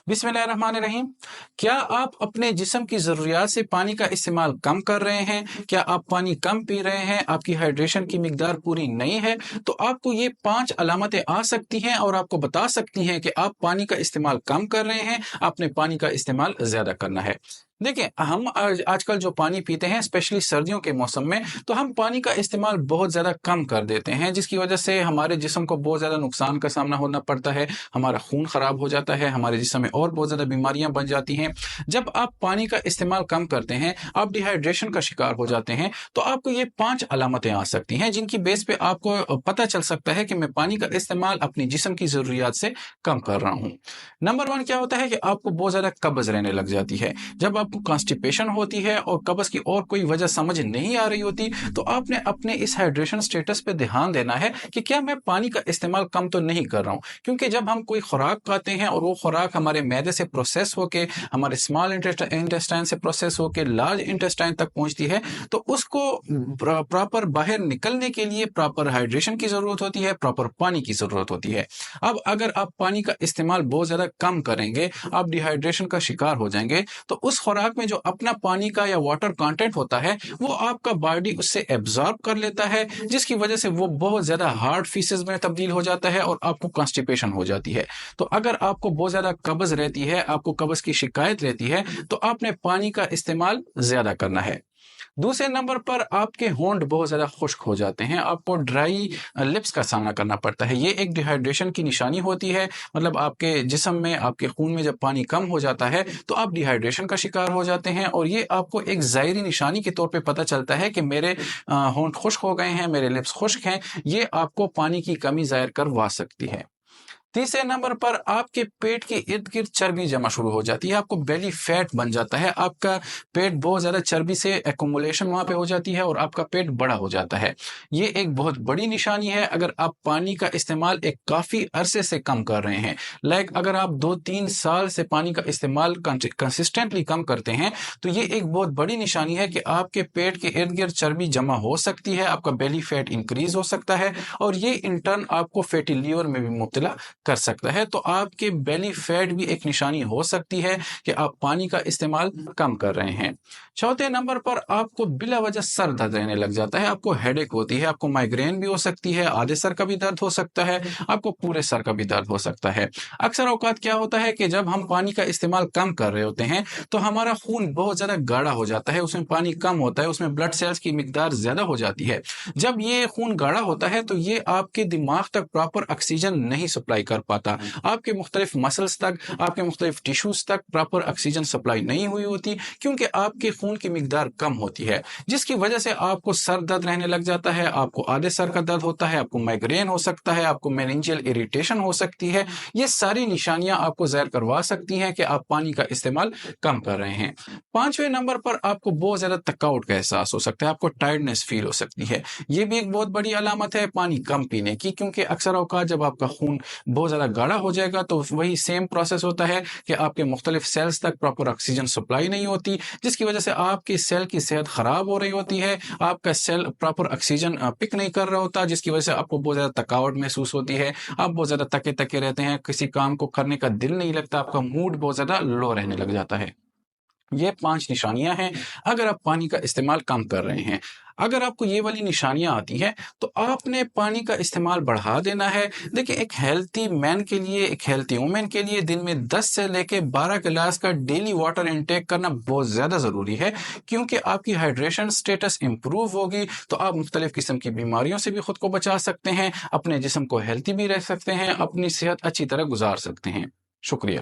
बिस्मिल्लाहिर्रहमानिर्रहीम। क्या आप अपने जिस्म की ज़रूरियात से पानी का इस्तेमाल कम कर रहे हैं? क्या आप पानी कम पी रहे हैं? आपकी हाइड्रेशन की मिकदार पूरी नहीं है? तो आपको ये 5 अलामतें आ सकती हैं और आपको बता सकती हैं कि आप पानी का इस्तेमाल कम कर रहे हैं, आपने पानी का इस्तेमाल ज़्यादा करना है। देखिए, हम आजकल जो पानी पीते हैं स्पेशली सर्दियों के मौसम में, तो हम पानी का इस्तेमाल बहुत ज़्यादा कम कर देते हैं, जिसकी वजह से हमारे जिस्म को बहुत ज़्यादा नुकसान का सामना होना पड़ता है। हमारा खून ख़राब हो जाता है, हमारे जिस्म में और बहुत ज़्यादा बीमारियाँ बन जाती हैं। जब आप पानी का इस्तेमाल कम करते हैं, आप डिहाइड्रेशन का शिकार हो जाते हैं, तो आपको ये 5 अलामतें आ सकती हैं, जिनकी बेस पे आपको पता चल सकता है कि मैं पानी का इस्तेमाल अपनी जिस्म की ज़रूरियात से कम कर रहा हूँ। नंबर 1 क्या होता है कि आपको बहुत ज़्यादा कब्ज़ रहने लग जाती है। जब आपको कॉन्स्टिपेशन होती है और कब्ज़ की और कोई वजह समझ नहीं आ रही होती, तो आपने अपने इस हाइड्रेशन स्टेटस पे ध्यान देना है कि क्या मैं पानी का इस्तेमाल कम तो नहीं कर रहा हूँ। क्योंकि जब हम कोई खुराक खाते हैं और वो खुराक हमारे मैदे से प्रोसेस होके हमारे स्मॉल इंटेस्टाइन से प्रोसेस होके लार्ज इंटेस्टाइन तक पहुंचती है, तो उसको प्रॉपर बाहर निकलने के लिए प्रॉपर हाइड्रेशन की ज़रूरत होती है, प्रॉपर पानी की ज़रूरत होती है। अब अगर आप पानी का इस्तेमाल बहुत ज़्यादा कम करेंगे, आप डिहाइड्रेशन का शिकार हो जाएंगे, तो उस खुराक में जो अपना पानी का या वाटर कंटेंट होता है, वो आपका बॉडी उससे एब्जॉर्ब कर लेता है, जिसकी वजह से वो बहुत ज़्यादा हार्ड फीसेस में तब्दील हो जाता है और आपको कॉन्स्टिपेशन हो जाती है। तो अगर आपको बहुत ज़्यादा कब्ज़ रहती है, आपको कब्ज़ की शिकायत रहती है, तो आपने पानी का इस्तेमाल ज़्यादा करना है। दूसरे नंबर पर आपके होंठ बहुत ज़्यादा खुश्क हो जाते हैं, आपको ड्राई लिप्स का सामना करना पड़ता है। ये एक डिहाइड्रेशन की निशानी होती है। मतलब आपके जिस्म में, आपके खून में जब पानी कम हो जाता है, तो आप डिहाइड्रेशन का शिकार हो जाते हैं और ये आपको एक ज़ाहिरी निशानी के तौर पे पता चलता है कि मेरे होंठ खुश्क हो गए हैं, मेरे लिप्स खुश्क हैं। ये आपको पानी की कमी ज़ाहिर करवा सकती है। तीसरे नंबर पर आपके पेट के इर्द गिर्द चर्बी जमा शुरू हो जाती है, आपको बेली फैट बन जाता है, आपका पेट बहुत ज़्यादा चर्बी से एक्युमुलेशन वहाँ पे हो जाती है और आपका पेट बड़ा हो जाता है। ये एक बहुत बड़ी निशानी है अगर आप पानी का इस्तेमाल एक काफ़ी अरसे से कम कर रहे हैं। लाइक अगर आप 2-3 साल से पानी का इस्तेमाल कंसिस्टेंटली कम करते हैं, तो ये एक बहुत बड़ी निशानी है कि आपके पेट के इर्द गिर्द चर्बी जमा हो सकती है, आपका बेली फैट इंक्रीज हो सकता है और ये इन टर्न आपको फैटी लीवर में भी मुब्तला कर सकता है। तो आपके बेली फैट भी एक निशानी हो सकती है कि आप पानी का इस्तेमाल कम कर रहे हैं। चौथे नंबर पर आपको बिला वजह सर दर्द रहने लग जाता है, आपको हेडेक होती है, आपको माइग्रेन भी हो सकती है, आधे सर का भी दर्द हो सकता है, आपको पूरे सर का भी दर्द हो सकता है। अक्सर औकात क्या होता है कि जब हम पानी का इस्तेमाल कम कर रहे होते हैं, तो हमारा खून बहुत ज़्यादा गाढ़ा हो जाता है, उसमें पानी कम होता है, उसमें ब्लड सेल्स की मिकदार ज़्यादा हो जाती है। जब ये खून गाढ़ा होता है, तो ये आपके दिमाग तक प्रॉपर ऑक्सीजन नहीं सप्लाई कर पाता। आपके मुख्तलिफ मसल्स तक, आपके मुख्तलिफ टिश्यूज तक प्रॉपर ऑक्सीजन सप्लाई नहीं हुई होती, क्योंकि आपके खून की मिकदार कम होती है, जिसकी वजह से आपको सर दर्द रहने लग जाता है, आपको आधे सर का दर्द होता है, आपको माइग्रेन हो सकता है, आपको मेनिंजियल इरिटेशन हो सकती है। ये सारी निशानियां आपको ज़ाहिर करवा सकती हैं कि आप पानी का इस्तेमाल कम कर रहे हैं। पांचवें नंबर पर आपको बहुत ज़्यादा थकावट का एहसास हो सकता है, आपको टायर्डनेस फील हो सकती है। ये भी एक बहुत बड़ी अलामत है पानी कम पीने की, क्योंकि अक्सर औकात जब आपका खून बहुत ज़्यादा गाढ़ा हो जाएगा, तो वही सेम प्रोसेस होता है कि आपके मुख्तलिफ सेल्स तक प्रॉपर ऑक्सीजन सप्लाई नहीं होती, जिसकी वजह से आपकी सेल की सेहत ख़राब हो रही होती है, आपका सेल प्रॉपर ऑक्सीजन पिक नहीं कर रहा होता, जिसकी वजह से आपको बहुत ज़्यादा थकावट महसूस होती है, आप बहुत ज़्यादा थके थके रहते हैं, किसी काम को करने का दिल नहीं लगता, आपका मूड बहुत ज़्यादा लो रहने लग जाता है। ये 5 निशानियाँ हैं अगर आप पानी का इस्तेमाल कम कर रहे हैं। अगर आपको ये वाली निशानियाँ आती हैं, तो आपने पानी का इस्तेमाल बढ़ा देना है। देखिए, एक हेल्थी मैन के लिए, एक हेल्थी वुमन के लिए दिन में 10 से लेके 12 गिलास का डेली वाटर इनटेक करना बहुत ज़्यादा ज़रूरी है, क्योंकि आपकी हाइड्रेशन स्टेटस इम्प्रूव होगी, तो आप मुख्तलिफ़ किस्म की बीमारियों से भी खुद को बचा सकते हैं, अपने जिस्म को हेल्थी भी रख सकते हैं, अपनी सेहत अच्छी तरह गुजार सकते हैं। शुक्रिया।